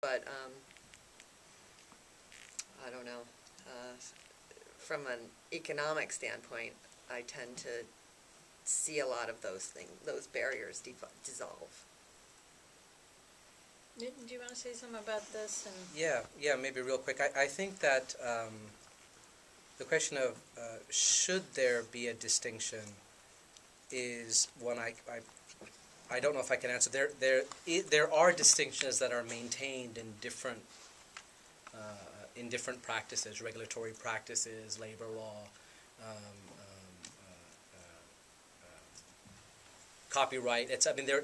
But I don't know. From an economic standpoint, I tend to see a lot of those things, those barriers dissolve. Do you want to say something about this? And Yeah, maybe real quick. I think that the question of should there be a distinction is one I don't know if I can answer. There are distinctions that are maintained in different practices, regulatory practices, labor law, copyright.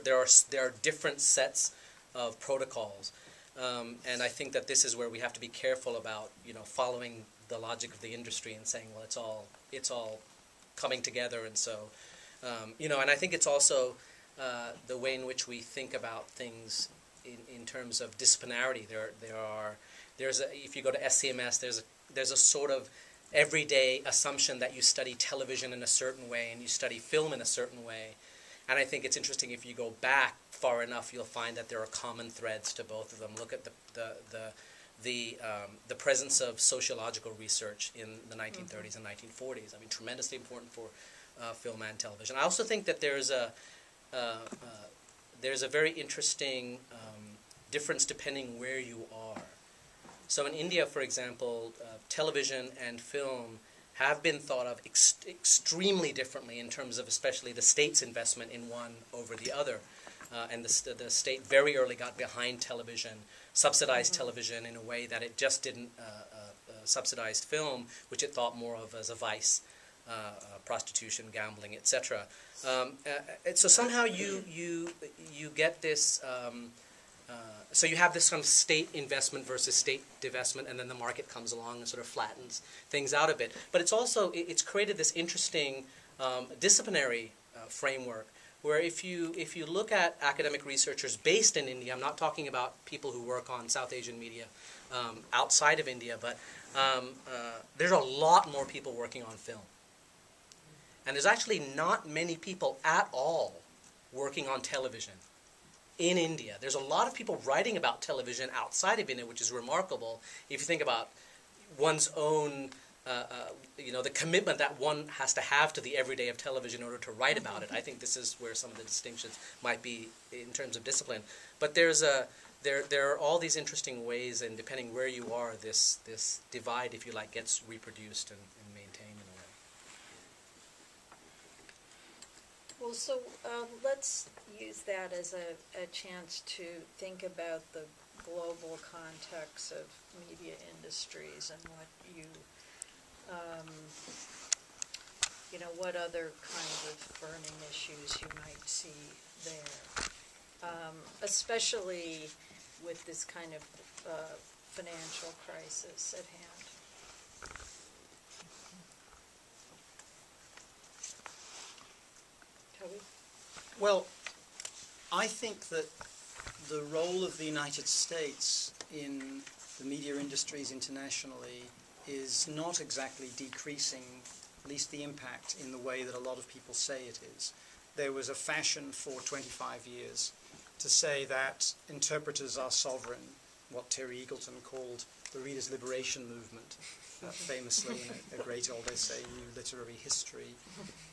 There are different sets of protocols, and I think that this is where we have to be careful about following the logic of the industry and saying, well, it's all coming together, and so and I think it's also the way in which we think about things in terms of disciplinarity. If you go to SCMS, there's a sort of everyday assumption that you study television in a certain way and you study film in a certain way. And I think it's interesting, if you go back far enough, you'll find that there are common threads to both of them. Look at the presence of sociological research in the 1930s and 1940s. I mean, tremendously important for film and television. I also think that there's a very interesting difference depending where you are. So in India, for example, television and film have been thought of extremely differently in terms of especially the state's investment in one over the other. And the state very early got behind television, subsidized television in a way that it just didn't subsidize film, which it thought more of as a vice, prostitution, gambling, etc. So somehow you get this. So you have this kind of state investment versus state divestment, and then the market comes along and sort of flattens things out a bit. But it's created this interesting disciplinary framework where if you look at academic researchers based in India, I'm not talking about people who work on South Asian media outside of India, but there's a lot more people working on film. And there's actually not many people at all working on television in India. There's a lot of people writing about television outside of India, which is remarkable if you think about one's own, the commitment that one has to have to the everyday of television in order to write about it. I think this is where some of the distinctions might be in terms of discipline. But there are all these interesting ways, and depending where you are, this divide, if you like, gets reproduced and maintained in a way. well, so let's use that as a chance to think about the global context of media industries and what what other kinds of burning issues you might see there, especially with this kind of financial crisis at hand. Toby? Well, I think that the role of the United States in the media industries internationally is not exactly decreasing, at least the impact, in the way that a lot of people say it is. There was a fashion for 25 years to say that interpreters are sovereign, what Terry Eagleton called the Reader's Liberation Movement, famously in a great old essay, New Literary History,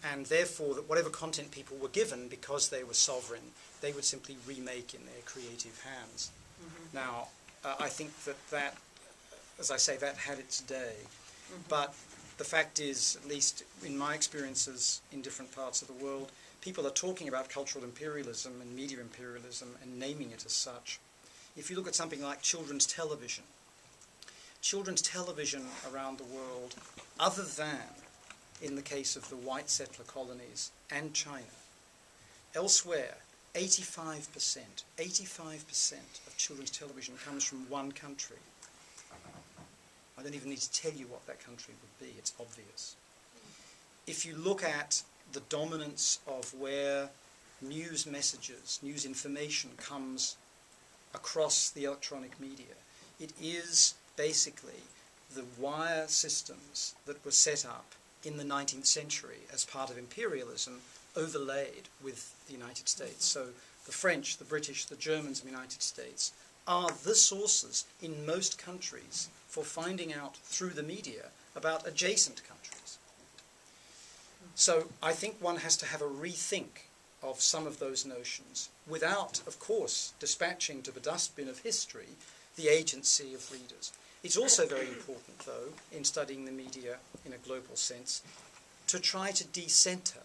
and therefore that whatever content people were given, because they were sovereign, they would simply remake in their creative hands. Now, I think that, as I say, that had its day, but the fact is, at least in my experiences in different parts of the world, people are talking about cultural imperialism and media imperialism and naming it as such. If you look at something like children's television around the world, other than in the case of the white settler colonies and China, elsewhere, 85% of children's television comes from one country. I don't even need to tell you what that country would be, it's obvious. If you look at the dominance of where news messages, news information comes across the electronic media, it is basically the wire systems that were set up in the 19th century as part of imperialism overlaid with the United States. So the French, the British, the Germans of the United States are the sources in most countries for finding out through the media about adjacent countries. So I think one has to have a rethink of some of those notions without, of course, dispatching to the dustbin of history the agency of readers. It's also very important, though, in studying the media in a global sense, to try to decenter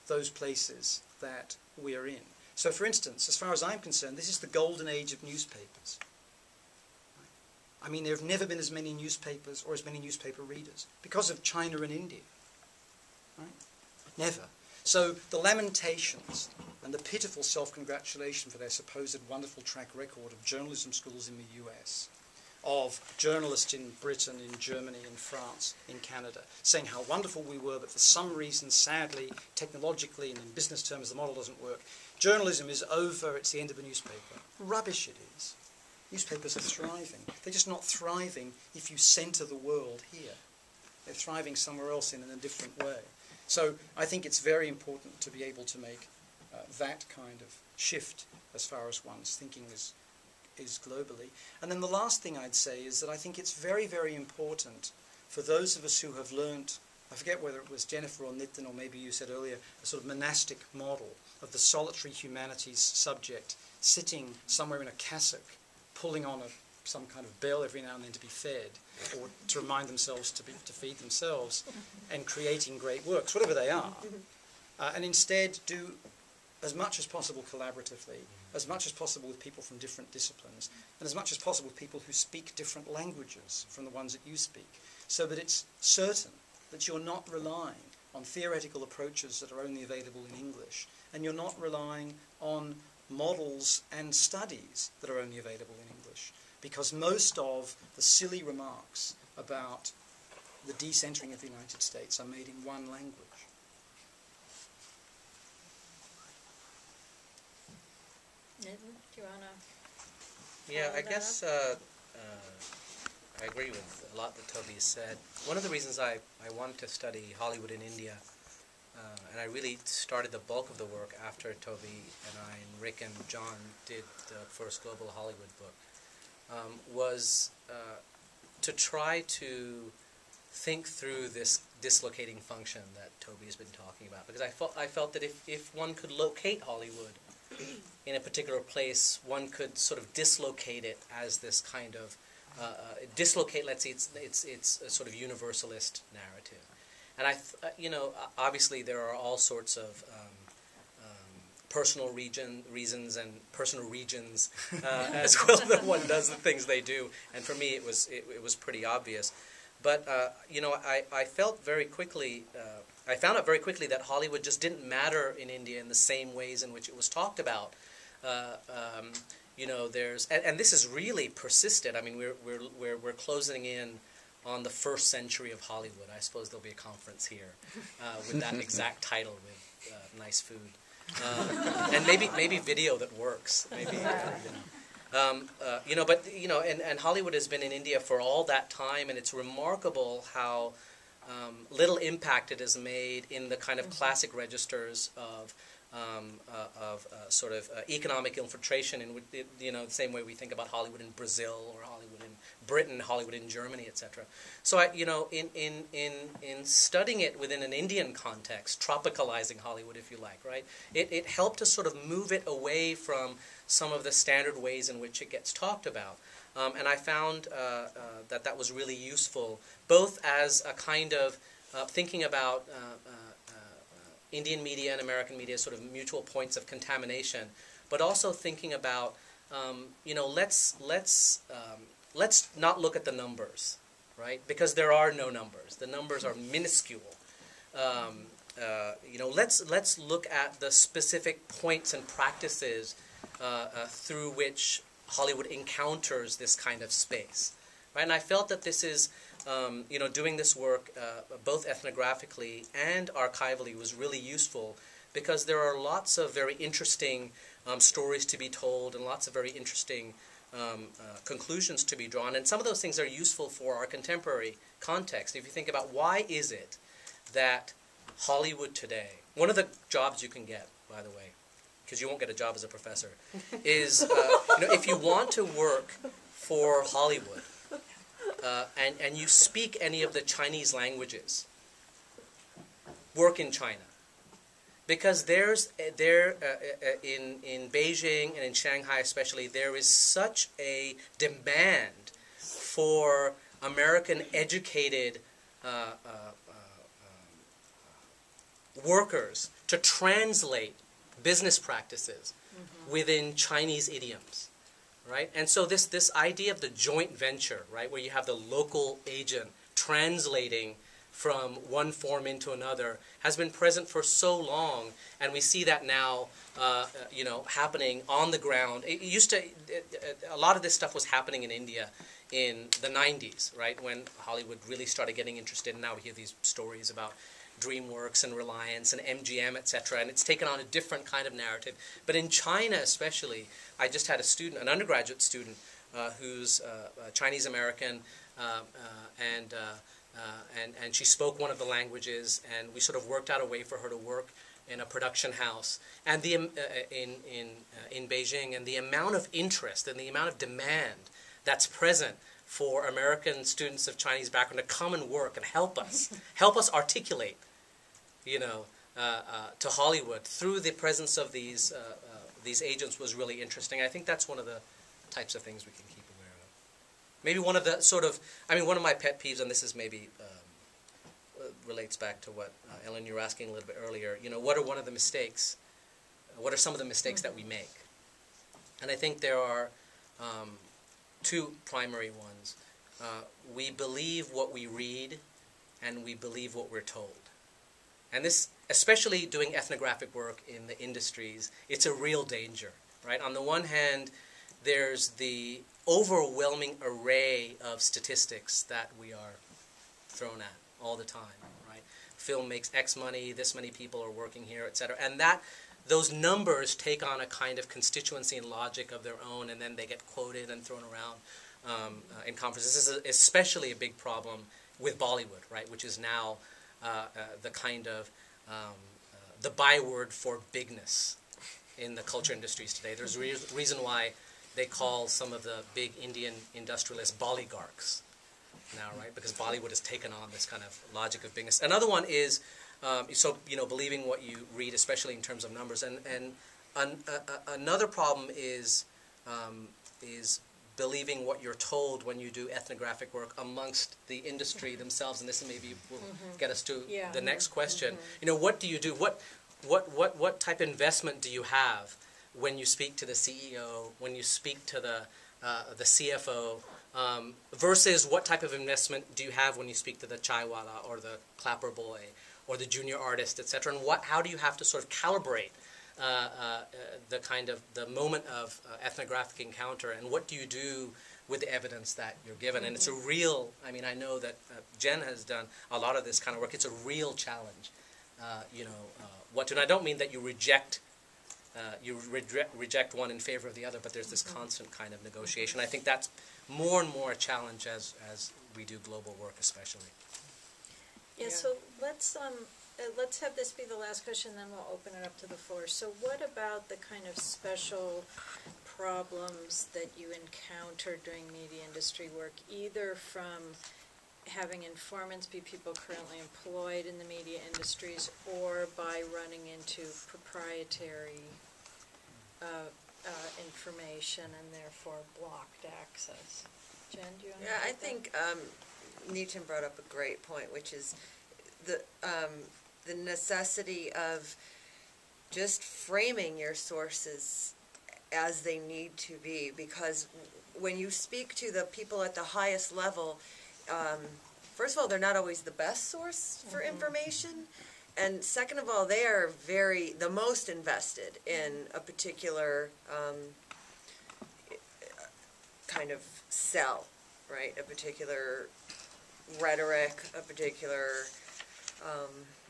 those places that we are in. So, for instance, as far as I'm concerned, this is the golden age of newspapers. I mean, there have never been as many newspapers or as many newspaper readers because of China and India. Right? Never. So the lamentations and the pitiful self-congratulation for their supposed wonderful track record of journalism schools in the US, of journalists in Britain, in Germany, in France, in Canada, saying how wonderful we were, but for some reason, sadly, technologically and in business terms, the model doesn't work. Journalism is over, it's the end of the newspaper. Rubbish it is. Newspapers are thriving. They're just not thriving if you centre the world here. They're thriving somewhere else in a different way. So I think it's very important to be able to make that kind of shift as far as one's thinking is globally. And then the last thing I'd say is that I think it's very, very important for those of us who have learnt, I forget whether it was Jennifer or Nitin or maybe you said earlier, a sort of monastic model of the solitary humanities subject sitting somewhere in a cassock, pulling on some kind of bell every now and then to be fed, or to remind themselves to feed themselves, and creating great works, whatever they are, and instead do as much as possible collaboratively, as much as possible with people from different disciplines, and as much as possible with people who speak different languages from the ones that you speak, so that it's certain that you're not relying on theoretical approaches that are only available in English, and you're not relying on models and studies that are only available in English, because most of the silly remarks about the decentering of the United States are made in one language. Nitin, do you want to? Yeah, I guess I agree with a lot that Toby has said. One of the reasons I wanted to study Hollywood in India, and I really started the bulk of the work after Toby and I and Rick and John did the first global Hollywood book, was to try to think through this dislocating function that Toby has been talking about. Because I felt that if one could locate Hollywood in a particular place, one could sort of dislocate it as this kind of dislocate. Let's say it's a sort of universalist narrative, and obviously there are all sorts of personal reasons and personal regions as well that one does the things they do. And for me, it was pretty obvious. But I felt very quickly. I found out very quickly that Hollywood just didn't matter in India in the same ways in which it was talked about. There's and this has really persisted. I mean, we're closing in on the first century of Hollywood. I suppose there'll be a conference here with that exact title with nice food and maybe video that works. Maybe and Hollywood has been in India for all that time, and it's remarkable how little impact it has made in the kind of classic registers of economic infiltration, in the same way we think about Hollywood in Brazil or Hollywood in Britain, Hollywood in Germany, etc. So in studying it within an Indian context, tropicalizing Hollywood, if you like, right? It helped to sort of move it away from some of the standard ways in which it gets talked about. And I found that was really useful, both as a kind of thinking about Indian media and American media as sort of mutual points of contamination, but also thinking about, let's not look at the numbers, right? Because there are no numbers. The numbers are minuscule. Let's look at the specific points and practices through which Hollywood encounters this kind of space, right? And I felt that this is, doing this work both ethnographically and archivally was really useful, because there are lots of very interesting stories to be told and lots of very interesting conclusions to be drawn. And some of those things are useful for our contemporary context. If you think about why is it that Hollywood today, one of the jobs you can get, by the way, because you won't get a job as a professor, is if you want to work for Hollywood and you speak any of the Chinese languages, work in China. Because in Beijing and in Shanghai especially, there is such a demand for American educated workers to translate business practices within Chinese idioms, right? And so this idea of the joint venture, right, where you have the local agent translating from one form into another, has been present for so long, and we see that now, happening on the ground. A lot of this stuff was happening in India in the 90s, right, when Hollywood really started getting interested. And now we hear these stories about DreamWorks and Reliance and MGM, etc., and it's taken on a different kind of narrative. But in China especially, I just had a student, an undergraduate student, who's Chinese American, and she spoke one of the languages, and we sort of worked out a way for her to work in a production house, and in Beijing, and the amount of interest and the amount of demand that's present for American students of Chinese background to come and work and help us articulate, to Hollywood through the presence of these agents was really interesting. I think that's one of the types of things we can keep aware of. Maybe one of the one of my pet peeves, and this is maybe relates back to what Ellen, you were asking a little bit earlier. What are one of the mistakes? What are some of the mistakes that we make? And I think there are two primary ones. We believe what we read, and we believe what we're told. And this, especially doing ethnographic work in the industries, it's a real danger, right? On the one hand, there's the overwhelming array of statistics that we are thrown at all the time, right? Film makes X money, this many people are working here, etc. And those numbers take on a kind of constituency and logic of their own, and then they get quoted and thrown around in conferences. This is especially a big problem with Bollywood, right? Which is now the kind of the byword for bigness in the culture industries today. There's a reason why they call some of the big Indian industrialists Bollygarchs now, right? Because Bollywood has taken on this kind of logic of bigness. Another one is believing what you read, especially in terms of numbers. And another problem is believing what you're told when you do ethnographic work amongst the industry themselves. And this maybe will get us to the next question. What do you do? What type of investment do you have when you speak to the CEO, when you speak to the CFO, versus what type of investment do you have when you speak to the chaiwala or the clapper boy or the junior artist, etc.? And how do you have to sort of calibrate the moment of ethnographic encounter, and what do you do with the evidence that you're given? And it's a real, I know that Jen has done a lot of this kind of work. It's a real challenge, what to, and I don't mean that you reject one in favor of the other, but there's this constant kind of negotiation. I think that's more and more a challenge as we do global work, especially. Yeah, so let's have this be the last question, then we'll open it up to the floor. So what about the kind of special problems that you encounter during media industry work, either from having informants be people currently employed in the media industries, or by running into proprietary information and therefore blocked access? Jen, do you want to? Yeah, I think Nitin brought up a great point, which is the necessity of just framing your sources as they need to be, because when you speak to the people at the highest level, first of all, they're not always the best source for information, and second of all, they are the most invested in a particular kind of sell, right? A particular rhetoric, a particular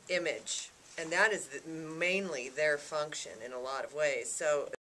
image, and that is mainly their function in a lot of ways. So